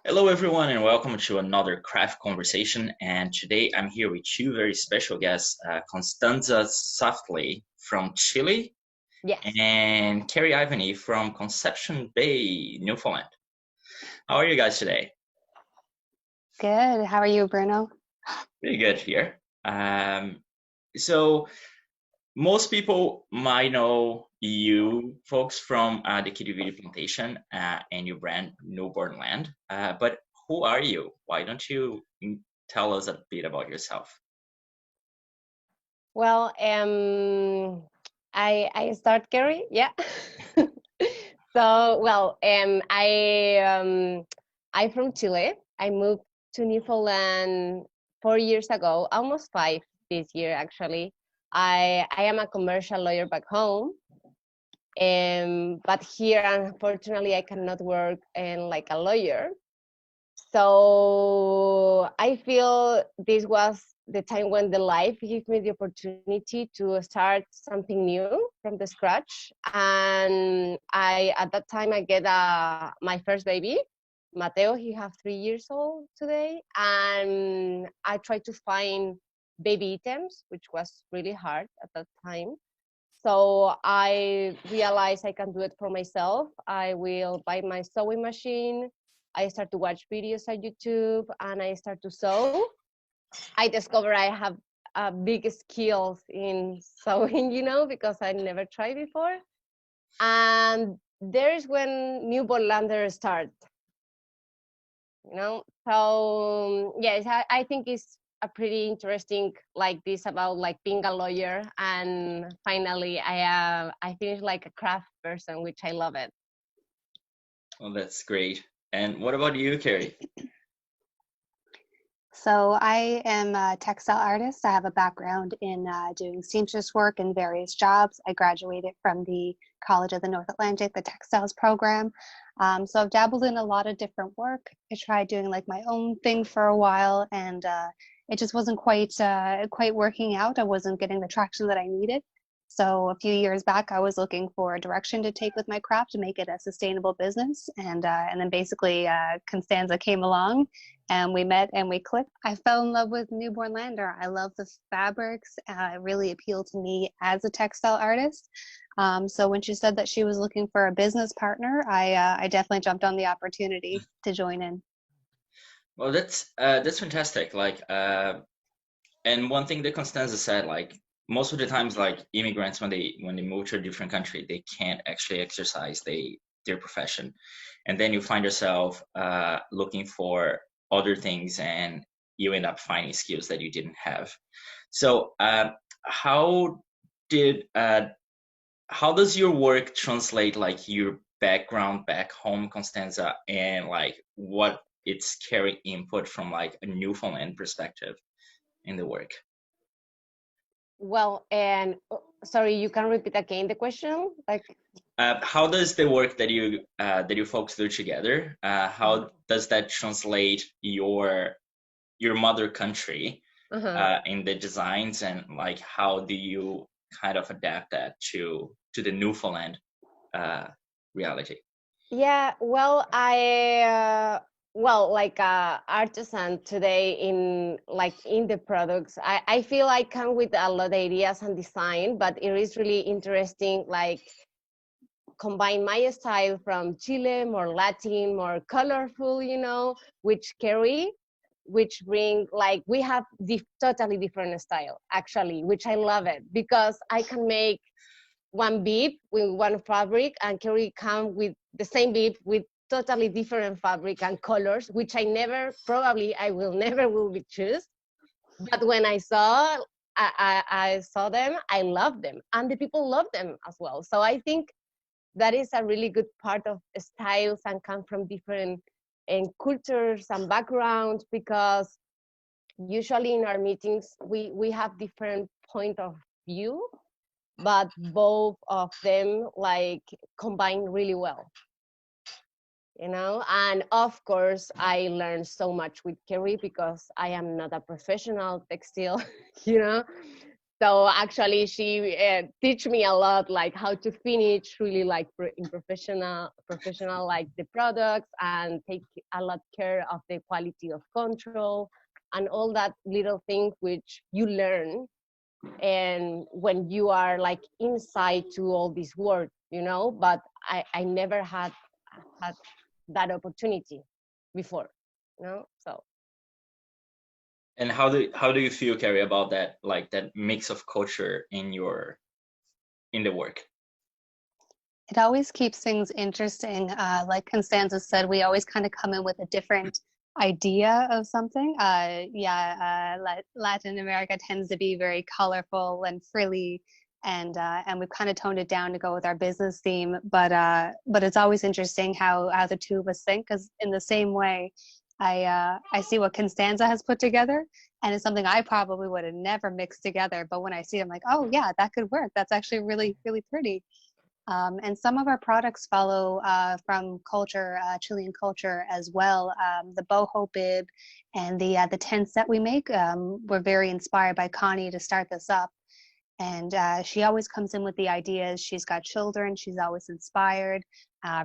Hello, everyone, and welcome to another craft conversation. And today I'm here with two very special guests, Constanza Safatle from Chile Yes. and Kerri Ivany from Conception Bay, Newfoundland. How are you guys today? Good. How are you, Bruno? Pretty good here. So most people might know you folks from the Kitty Video Plantation and your brand Newbornland, but who are you? Why don't you tell us a bit about yourself? Well, I start Kerri. Yeah. So I'm from Chile. I moved to Newfoundland 4 years ago, almost five this year actually. I am a commercial lawyer back home. But here, unfortunately, I cannot work like a lawyer. So I feel this was the time when the life gave me the opportunity to start something new from the scratch. And at that time, I get my first baby, Mateo. He have 3 years old today. And I tried to find baby items, which was really hard at that time. So I realized I can do it for myself. I will buy my sewing machine. I start to watch videos on YouTube and I start to sew. I discover I have big skills in sewing, because I never tried before. And there's when Newbornlander start, So yes, I think it's a pretty interesting like this about like being a lawyer, and finally I finished like a craft person, which I love it. Well, that's great. And what about you, Kerri? So I am a textile artist. I have a background in doing seamstress work in various jobs. I graduated from the College of the North Atlantic, the textiles program. So I've dabbled in a lot of different work. I tried doing like my own thing for a while, and it just wasn't quite working out. I wasn't getting the traction that I needed. So a few years back, I was looking for a direction to take with my craft to make it a sustainable business, and then basically Constanza came along, and we met and we clicked. I fell in love with Newbornlander. I love the fabrics. It really appealed to me as a textile artist. So when she said that she was looking for a business partner, I definitely jumped on the opportunity to join in. Well, that's fantastic. And one thing that Constanza said, most of the times, immigrants when they move to a different country, they can't actually exercise their profession, and then you find yourself looking for other things, and you end up finding skills that you didn't have. So, how does your work translate your background back home, Constanza, and what it's carrying input from a Newfoundland perspective in the work? Well, and sorry, you can repeat again the question? How does the work that you folks do together, how does that translate your mother country in the designs, and how do you kind of adapt that to the Newfoundland reality? Yeah, well, like artisan today in the products, I feel I come with a lot of ideas and design, but it is really interesting, combine my style from Chile, more Latin, more colorful, which Kerri, which bring we have totally different style actually, which I love it because I can make one bead with one fabric, and Kerri come with the same bead with totally different fabric and colors, which I will never be choose. But when I saw them, I love them, and the people love them as well. So I think that is a really good part of styles and come from different cultures and backgrounds, because usually in our meetings we have different point of view, but both of them combine really well, and of course I learned so much with Kerri because I am not a professional textile, So actually, she teach me a lot, like how to finish really like in professional like the products and take a lot care of the quality of control and all that little things which you learn and when you are like inside to all this work, you know. But I never had that opportunity before, you know. So And how do you feel, Kerri, about that, like that mix of culture in the work? It always keeps things interesting. Like Constanza said, we always kind of come in with a different idea of something. Latin America tends to be very colorful and frilly, and we've kind of toned it down to go with our business theme. But it's always interesting how the two of us think, because in the same way, I see what Constanza has put together, and it's something I probably would have never mixed together. But when I see it, I'm like, oh yeah, that could work. That's actually really, really pretty. And some of our products follow from culture, Chilean culture as well. The boho bib and the tents that we make were very inspired by Connie to start this up. And she always comes in with the ideas. She's got children. She's always inspired,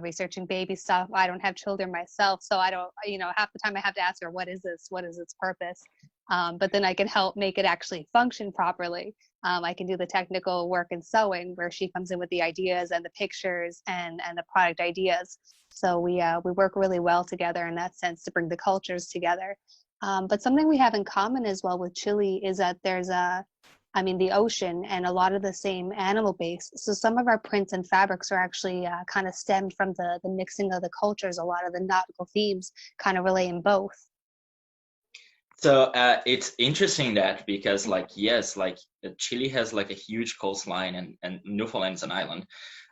researching baby stuff. I don't have children myself, so I don't, half the time I have to ask her, what is this? What is its purpose? But then I can help make it actually function properly. I can do the technical work in sewing, where she comes in with the ideas and the pictures and the product ideas. So we work really well together in that sense to bring the cultures together. But something we have in common as well with Chile is that there's the ocean and a lot of the same animal base. So some of our prints and fabrics are actually kind of stemmed from the mixing of the cultures. A lot of the nautical themes kind of relay in both. So it's interesting that because like yes, like Chile has like a huge coastline and Newfoundland is an island,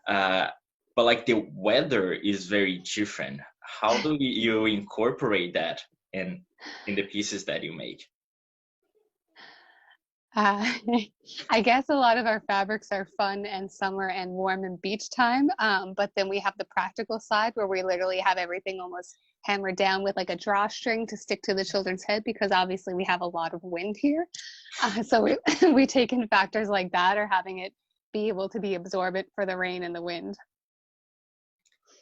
but like the weather is very different. How do you incorporate that in the pieces that you make? Uh, I guess a lot of our fabrics are fun and summer and warm and beach time. But then we have the practical side where we literally have everything almost hammered down with like a drawstring to stick to the children's head, because obviously we have a lot of wind here. So we take in factors like that, or having it be able to be absorbent for the rain and the wind.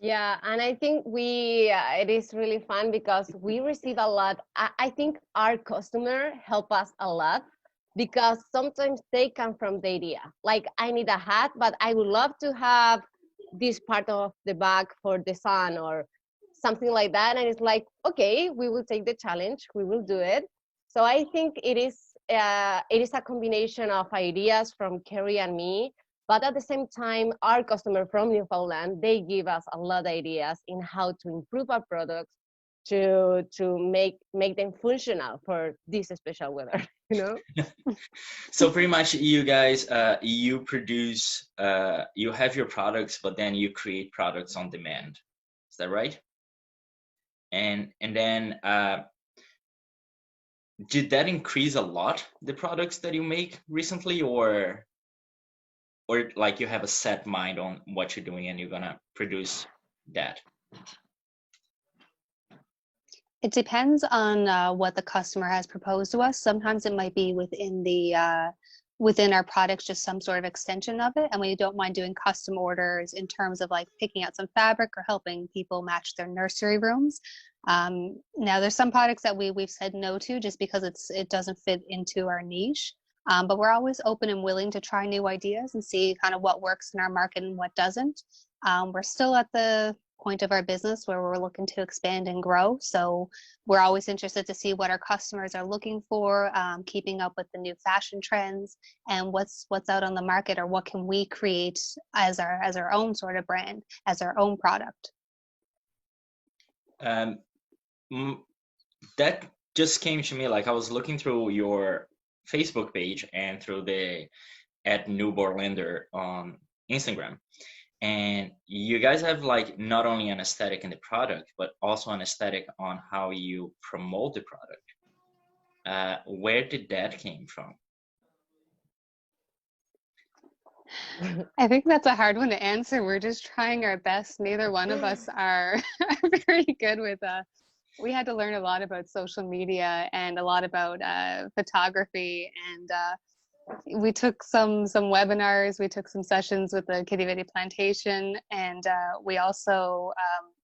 yeah, and I think it is really fun because we receive a lot. I think our customer help us a lot because sometimes they come from the idea like I need a hat, but I would love to have this part of the bag for the sun or something like that. And it's like, okay, we will take the challenge, we will do it. So I think it is a combination of ideas from Kerri and me, but at the same time, our customer from Newfoundland, they give us a lot of ideas in how to improve our products to make them functional for this special weather, you know? So pretty much you guys you produce you have your products, but then you create products on demand. Is that right? And then did that increase a lot, the products that you make recently, or like you have a set mind on what you're doing and you're gonna produce that? It depends on what the customer has proposed to us. Sometimes it might be within our products, just some sort of extension of it, and we don't mind doing custom orders in terms of like picking out some fabric or helping people match their nursery rooms. Now, there's some products that we've said no to just because it doesn't fit into our niche. But we're always open and willing to try new ideas and see kind of what works in our market and what doesn't. We're still at the point of our business where we're looking to expand and grow. So we're always interested to see what our customers are looking for, keeping up with the new fashion trends and what's out on the market, or what can we create as our own sort of brand, as our own product. That just came to me, like I was looking through your Facebook page and through the @Newbornlander on Instagram. And you guys have like not only an aesthetic in the product, but also an aesthetic on how you promote the product. Where did that came from? I think that's a hard one to answer. We're just trying our best. Neither one of us are very good with we had to learn a lot about social media and a lot about photography, and We took some webinars, we took some sessions with the Kerri Ivany Plantation, and we also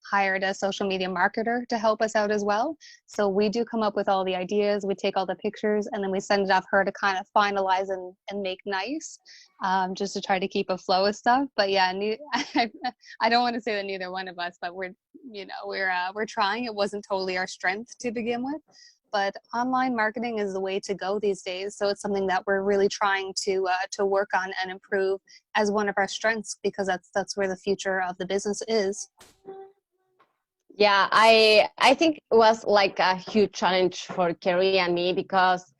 hired a social media marketer to help us out as well. So we do come up with all the ideas, we take all the pictures, and then we send it off her to kind of finalize and make nice, just to try to keep a flow of stuff. But yeah, I don't want to say that neither one of us, but we're trying. It wasn't totally our strength to begin with, but online marketing is the way to go these days. So it's something that we're really trying to work on and improve as one of our strengths, because that's where the future of the business is. Yeah, I think it was like a huge challenge for Kerri and me, because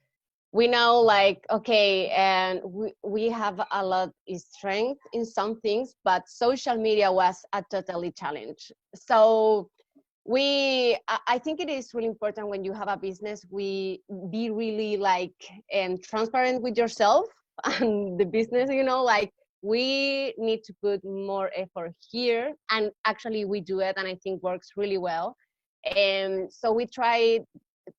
we know, like, okay, and we have a lot of strength in some things, but social media was a totally challenge. So I think it is really important when you have a business, we be really like transparent with yourself and the business, like we need to put more effort here, and actually we do it, and I think works really well. And so we try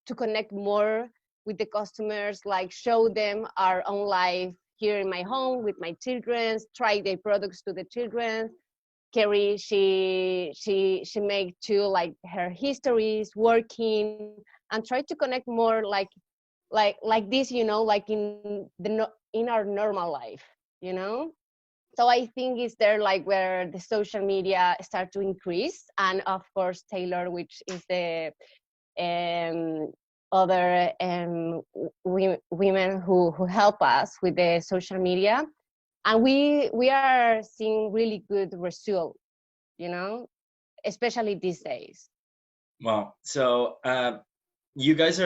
to connect more with the customers, like show them our own life here in my home with my children, try the products to the children. Kerri, she make too, like her histories, working, and try to connect more like this, like in our normal life, So I think it's there, like where the social media start to increase, and of course Taylor, which is the other women who help us with the social media, and we are seeing really good results, especially these days. Wow. So you guys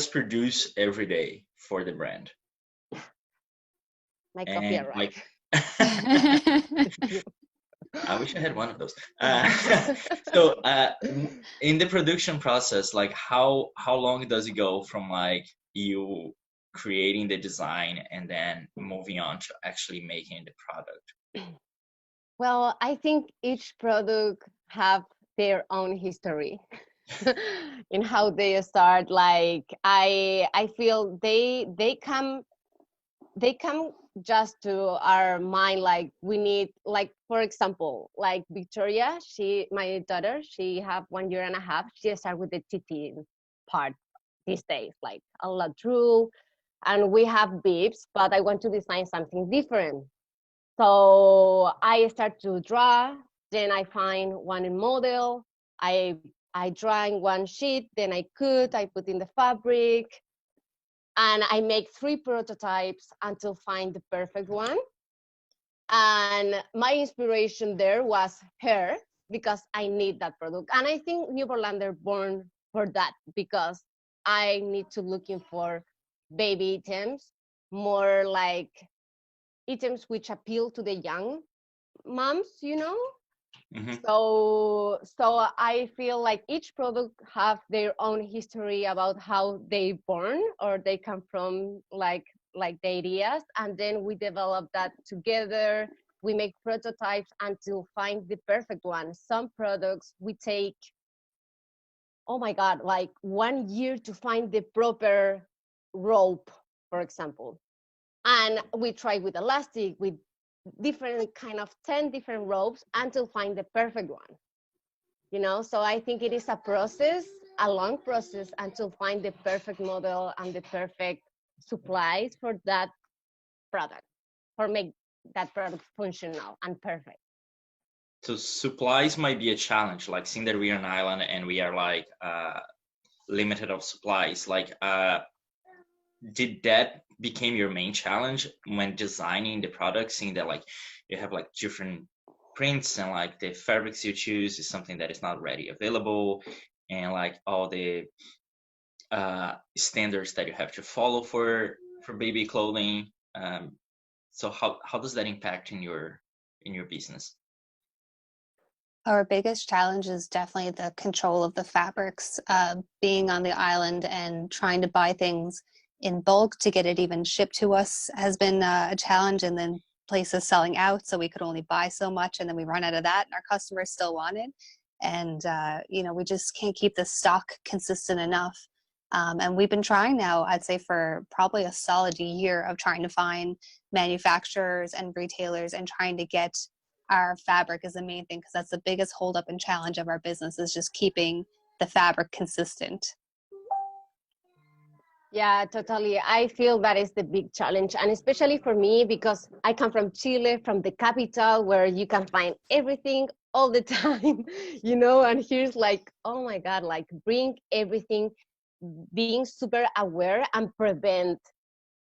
produce every day for the brand. My And copyright. I wish I had one of those. So in the production process, like how long does it go from like you creating the design and then moving on to actually making the product? Well, I think each product have their own history in how they start. Like I feel they come just to our mind, like we need, like for example, like Victoria, my daughter, she have 1.5 years. She started with the teething part these days, like a lot drool, and we have bibs, but I want to design something different. So I start to draw, then I find one model, I draw in one sheet, then I cut, I put in the fabric, and I make 3 prototypes until find the perfect one. And my inspiration there was her, because I need that product. And I think Newbornlander born for that, because I need to looking for baby items, more like items which appeal to the young moms, Mm-hmm. So I feel like each product have their own history about how they born or they come from, like the ideas, and then we develop that together. We make prototypes until find the perfect one. Some products we take, oh my God, like 1 year to find the proper rope, for example. And we try with elastic, with different kind of 10 different ropes until find the perfect one. So I think it is a long process until find the perfect model and the perfect supplies for that product, for make that product functional and perfect. So supplies might be a challenge, like seeing that we are an island and we are like limited of supplies. Like did that became your main challenge when designing the product, seeing that like you have like different prints and like the fabrics you choose is something that is not ready available, and like all the standards that you have to follow for baby clothing. So how does that impact in your business? Our biggest challenge is definitely the control of the fabrics. Being on the island and trying to buy things in bulk to get it even shipped to us has been a challenge, and then places selling out, so we could only buy so much, and then we run out of that and our customers still want it. And we just can't keep the stock consistent enough. And we've been trying now, I'd say, for probably a solid year of trying to find manufacturers and retailers and trying to get our fabric is the main thing, because that's the biggest holdup and challenge of our business, is just keeping the fabric consistent. Yeah, totally. I feel that is the big challenge. And especially for me, because I come from Chile, from the capital, where you can find everything all the time, and here's like, oh my God, like bring everything, being super aware and prevent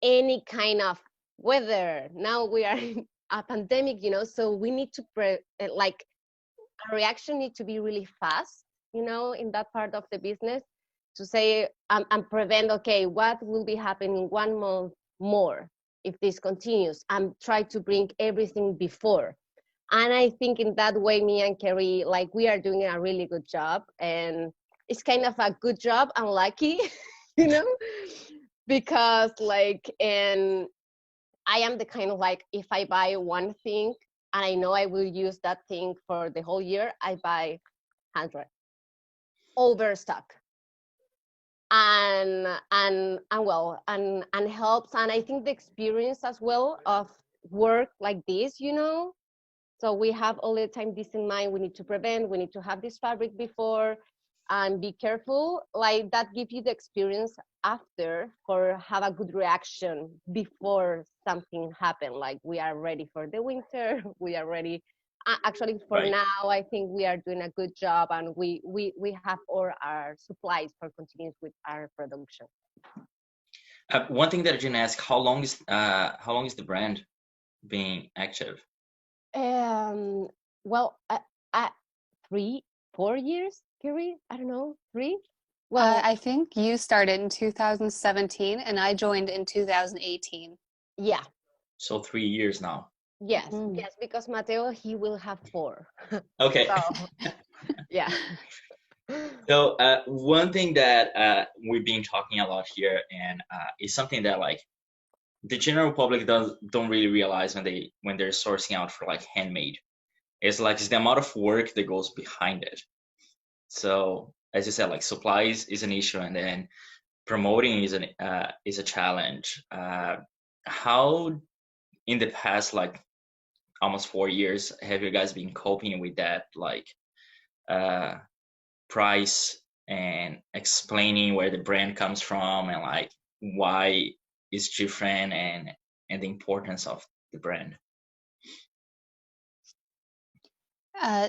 any kind of weather. Now we are in a pandemic, so we need to, like, our reaction needs to be really fast, in that part of the business, to say and prevent, okay, what will be happening 1 month more if this continues, and try to bring everything before. And I think in that way, me and Kerri, like, we are doing a really good job, and it's kind of a good job and lucky, you know, because like, and I am the kind of like, if I buy one thing and I know I will use that thing for the whole year, I buy 100 overstock. And helps, and I think the experience as well of work like this, so we have all the time this in mind. We need to prevent, we need to have this fabric before, and be careful. Like, that gives you the experience after, for have a good reaction before something happen. Like, we are ready for the winter, we are ready. Actually, for Right. now, I think we are doing a good job, and we have all our supplies for continuing with our production. One thing that I didn't ask: how long is the brand being active? Well, 4 years, Kerri? I don't know, 3? Well, I think you started in 2017 and I joined in 2018. yeah. So 3 years now. Yes, yes, because Mateo, he will have 4. Okay. So, yeah. So one thing that we've been talking a lot here, and is something that like the general public don't really realize when they're sourcing out for like handmade. It's the amount of work that goes behind it. So as you said, like supplies is an issue, and then promoting is a challenge. How in the past like almost 4 years have you guys been coping with that, like price and explaining where the brand comes from and like why it's different, and the importance of the brand?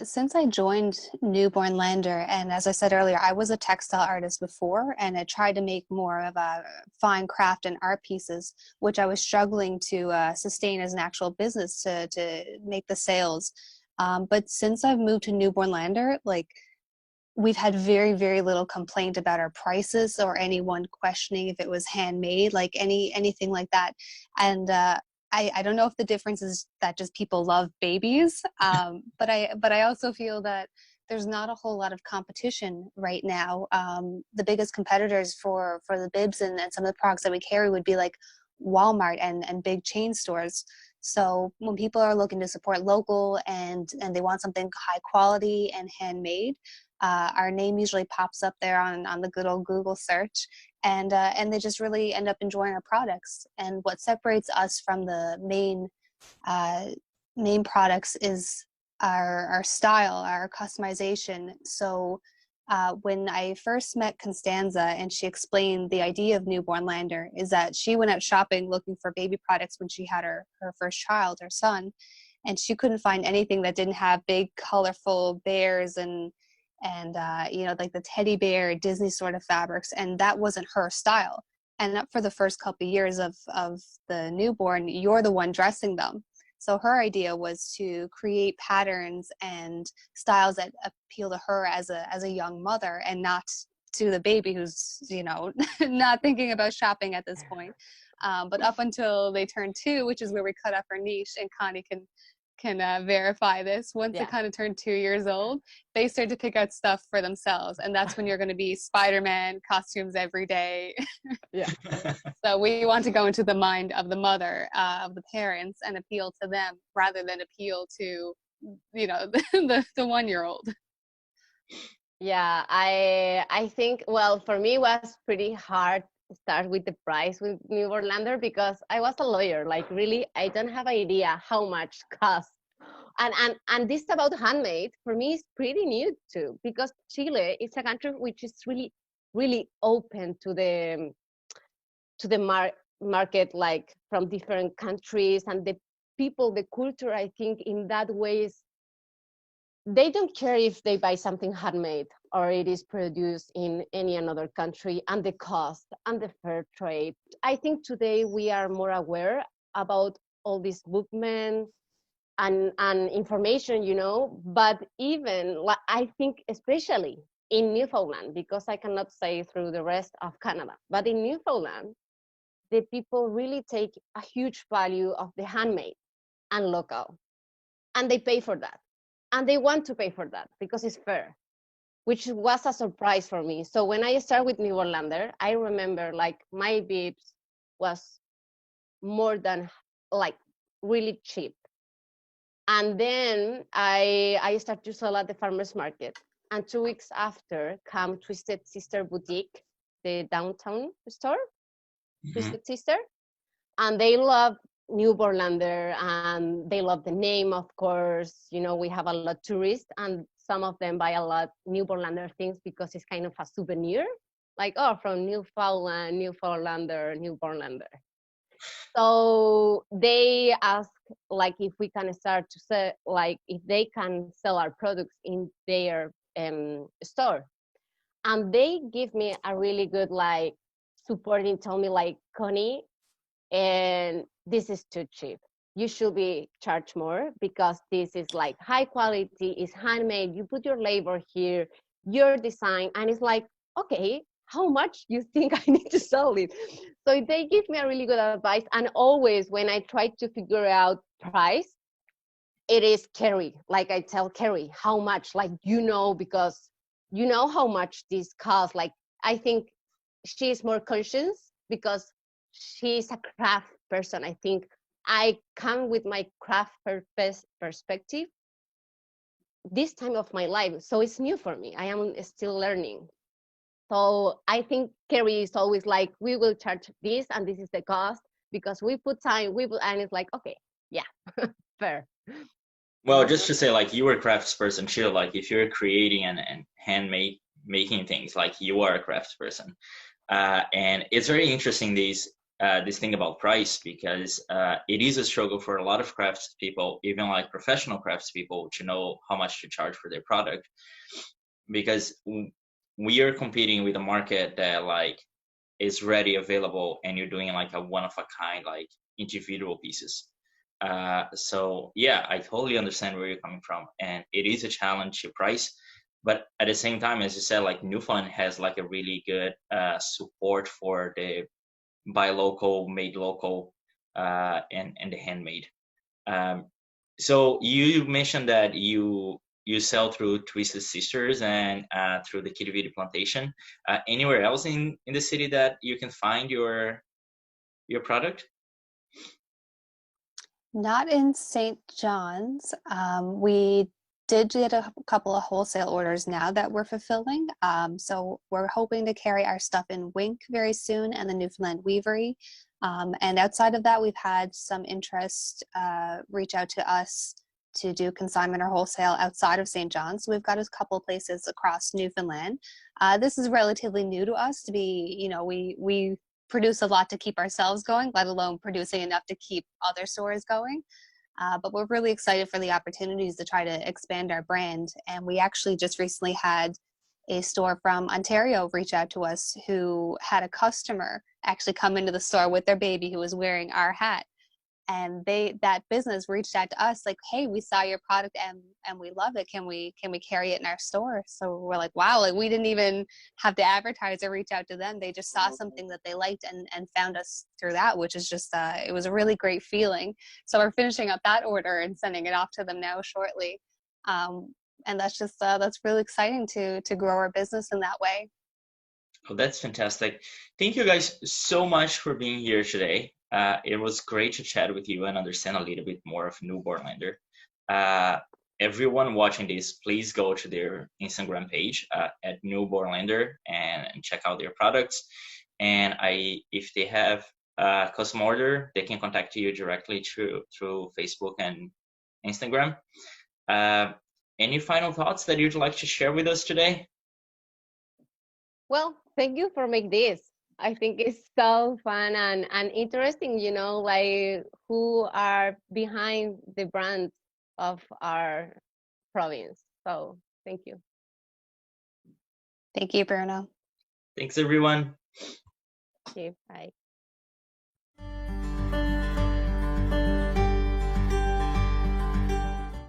Since I joined Newbornlander, and as I said earlier, I was a textile artist before, and I tried to make more of a fine craft and art pieces, which I was struggling to sustain as an actual business to make the sales. But since I've moved to Newbornlander, like, we've had very, very little complaint about our prices or anyone questioning if it was handmade, like anything like that. And I don't know if the difference is that just people love babies, but I also feel that there's not a whole lot of competition right now. The biggest competitors for the bibs and some of the products that we carry would be like Walmart and big chain stores. So when people are looking to support local and they want something high quality and handmade, our name usually pops up there on the good old Google search, and they just really end up enjoying our products. And what separates us from the main products is our style, our customization. So when I first met Constanza and she explained the idea of Newbornlander, is that she went out shopping looking for baby products when she had her first child, her son, and she couldn't find anything that didn't have big colorful bears and like the teddy bear Disney sort of fabrics, and that wasn't her style. And up for the first couple of years of the newborn, you're the one dressing them. So her idea was to create patterns and styles that appeal to her as a young mother, and not to the baby who's not thinking about shopping at this point. But up until they turn 2, which is where we cut off our niche, and Connie can verify this. Once they kind of turn 2 years old, they start to pick out stuff for themselves, and that's when you're going to be Spider-Man costumes every day. Yeah. So we want to go into the mind of the mother, of the parents, and appeal to them rather than appeal to the 1-year-old. Yeah, I think, well, for me it was pretty hard to start with the price with Newbornlander because I was a lawyer. Like really, I don't have idea how much cost. And this about handmade for me is pretty new too because Chile is a country which is really open to the market, like from different countries, and the people, the culture. I think in that ways they don't care if they buy something handmade or it is produced in any another country, and the cost and the fair trade. I think today we are more aware about all this movement and information, you know, but even I think especially in Newfoundland, because I cannot say through the rest of Canada, but in Newfoundland, the people really take a huge value of the handmade and local, and they pay for that, and they want to pay for that because it's fair, which was a surprise for me. So when I started with Newbornlander, I remember like my bibs was more than like really cheap. And then I started to sell at the farmer's market. And 2 weeks after come Twisted Sister Boutique, the downtown store, Mhm. Twisted Sister. And they love Newbornlander and they love the name, of course. You know, we have a lot of tourists and some of them buy a lot Newbornlander things because it's kind of a souvenir. Like, oh, from Newfoundland, Newfoundlander, Newbornlander. So they ask like if we can start to sell, like if they can sell our products in their store, and they give me a really good like supporting, tell me like, Connie, and this is too cheap, you should be charged more because this is like high quality, is handmade, you put your labor here, your design, and it's like, okay, how much you think I need to sell it? So they give me a really good advice, and always when I try to figure out price, it is Kerri. Like I tell Kerri how much, like, you know, because you know how much this costs. Like I think she's more conscious because she's a craft person. I think I come with my craft perspective this time of my life, so it's new for me. I am still learning. So I think Kerri is always like, we will charge this, and this is the cost because we put time, we put, and it's like, okay, yeah, fair. Well, just to say, like, you are a craftsperson too. Like, if you're creating and handmade making things, like, you are a craftsperson. And it's very interesting this thing about price because it is a struggle for a lot of craftspeople, even like professional craftspeople, to know how much to charge for their product because we are competing with a market that like is ready available and you're doing like a one of a kind like individual pieces. So yeah, I totally understand where you're coming from, and it is a challenge to price. But at the same time, as you said, like Newfoundland has like a really good support for the buy local, made local, and the handmade. Um, so you mentioned that you sell through Twisted Sisters and through the Kitty Vidi Plantation. Anywhere else in the city that you can find your product? Not in St. John's. We did get a couple of wholesale orders now that we're fulfilling. So we're hoping to carry our stuff in Wink very soon and the Newfoundland Weavery. And outside of that, we've had some interest reach out to us to do consignment or wholesale outside of St. John's. So we've got a couple places across Newfoundland. This is relatively new to us to be, you know, we produce a lot to keep ourselves going, let alone producing enough to keep other stores going. But we're really excited for the opportunities to try to expand our brand. And we actually just recently had a store from Ontario reach out to us who had a customer actually come into the store with their baby who was wearing our hat. And that business reached out to us like, hey, we saw your product and we love it, can we carry it in our store? So we're like, wow, like we didn't even have the advertiser reach out to them, they just saw something that they liked and found us through that, which is just it was a really great feeling. So we're finishing up that order and sending it off to them now shortly. And that's just that's really exciting to grow our business in that way. Oh, that's fantastic. Thank you guys so much for being here today. It was great to chat with you and understand a little bit more of Newbornlander. Uh, everyone watching this, please go to their Instagram page at Newbornlander and check out their products. And if they have a custom order, they can contact you directly through Facebook and Instagram. Any final thoughts that you'd like to share with us today? Well, thank you for making this. I think it's so fun and interesting, you know, like who are behind the brands of our province. So thank you. Thank you, Bruno. Thanks, everyone. Okay, bye.